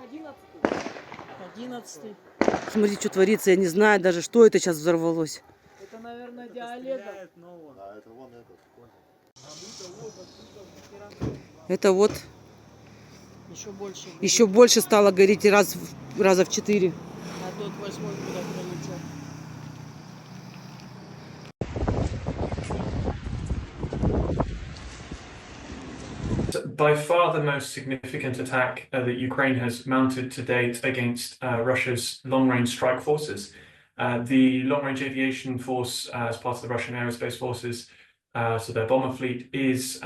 11-й. Смотри, что творится, я не знаю даже, что это сейчас взорвалось. Это, наверное, Дyagilevo. Да, это вон этот. Это вот Еще больше. еще больше стало гореть раза в 4. А тот 8-й куда пролетел. By far the most significant attack that Ukraine has mounted to date against Russia's long-range strike forces. The long-range aviation force, as part of the Russian aerospace forces, so their bomber fleet, is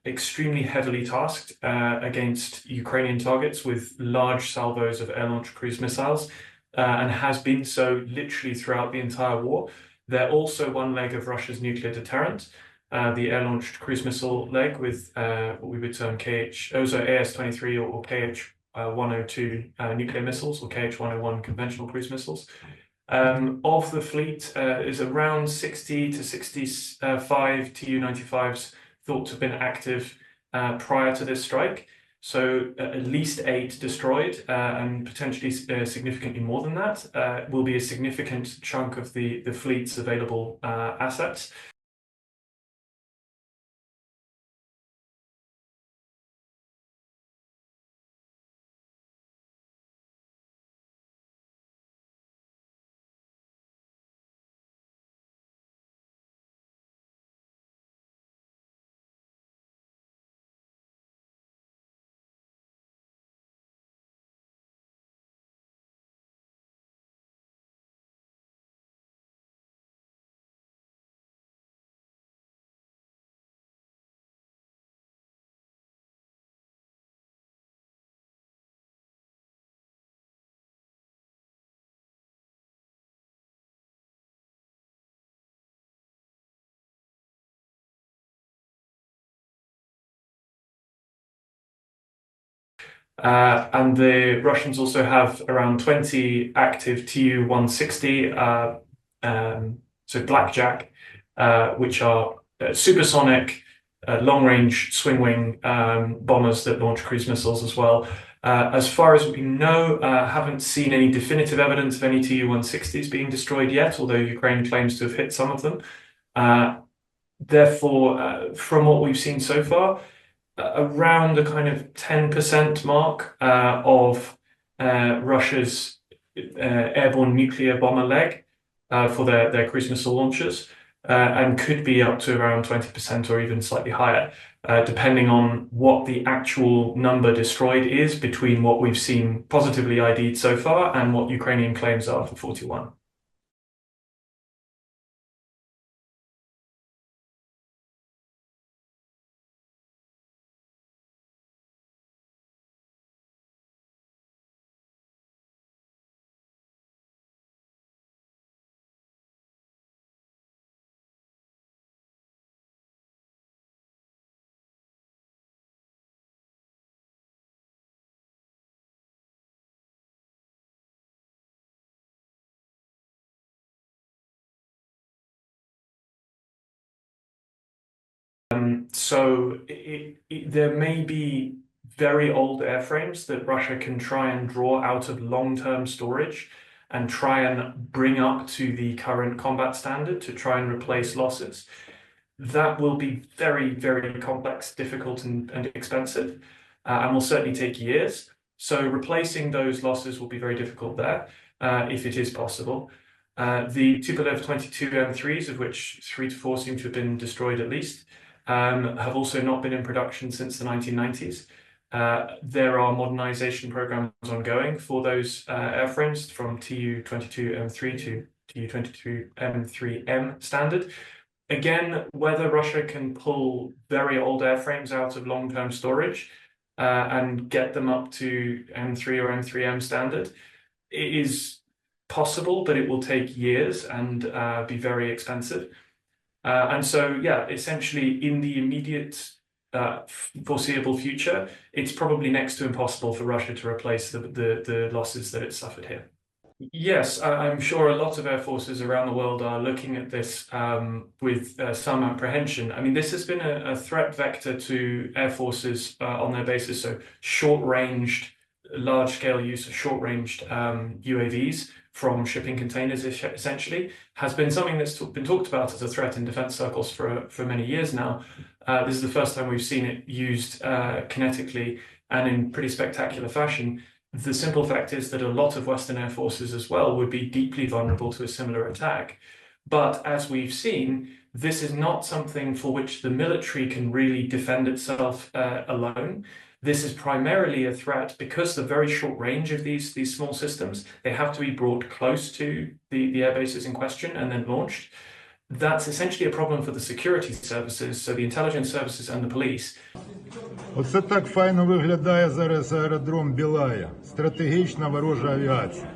extremely heavily tasked against Ukrainian targets with large salvos of air-launched cruise missiles, and has been so literally throughout the entire war. They're also one leg of Russia's nuclear deterrent. The air-launched cruise missile leg with what we would term AS-23 or KH-102 nuclear missiles, or KH-101 conventional cruise missiles. Of the fleet is around 60 to 65 Tu-95s thought to have been active prior to this strike. So at least 8 destroyed, and potentially significantly more than that will be a significant chunk of the fleet's available assets. And the Russians also have around 20 active Tu-160, so Blackjack, which are supersonic, long-range swing-wing bombers that launch cruise missiles as well. As far as we know, haven't seen any definitive evidence of any Tu-160s being destroyed yet, although Ukraine claims to have hit some of them. Therefore, from what we've seen so far, around the kind of 10% mark of Russia's airborne nuclear bomber leg for their cruise missile launchers, and could be up to around 20% or even slightly higher, depending on what the actual number destroyed is between what we've seen positively ID'd so far and what Ukrainian claims are for 41. So there may be very old airframes that Russia can try and draw out of long-term storage and try and bring up to the current combat standard to try and replace losses. That will be very, very complex, difficult, and expensive, and will certainly take years. So replacing those losses will be very difficult there, if it is possible. The Tupolev 22 M3s, of which 3 to 4 seem to have been destroyed at least, have also not been in production since the 1990s. There are modernization programs ongoing for those airframes from Tu-22M3 to Tu-22M3M standard. Again, whether Russia can pull very old airframes out of long-term storage and get them up to M3 or M3M standard, it is possible, but it will take years and be very expensive. And so, yeah, essentially in the immediate foreseeable future, it's probably next to impossible for Russia to replace the losses that it suffered here. Yes, I'm sure a lot of air forces around the world are looking at this with some apprehension. I mean, this has been a threat vector to air forces on their bases, so short-ranged large-scale use of short-ranged UAVs from shipping containers, essentially, has been something that's been talked about as a threat in defense circles for many years now. This is the first time we've seen it used kinetically and in pretty spectacular fashion. The simple fact is that a lot of Western air forces as well would be deeply vulnerable to a similar attack. But as we've seen, this is not something for which the military can really defend itself alone. This is primarily a threat because the very short range of these small systems, they have to be brought close to the air bases in question and then launched. That's essentially a problem for the security services, so the intelligence services and the police. Оце так файно виглядає зараз аеродром Белая. Стратегічна ворожа авіація.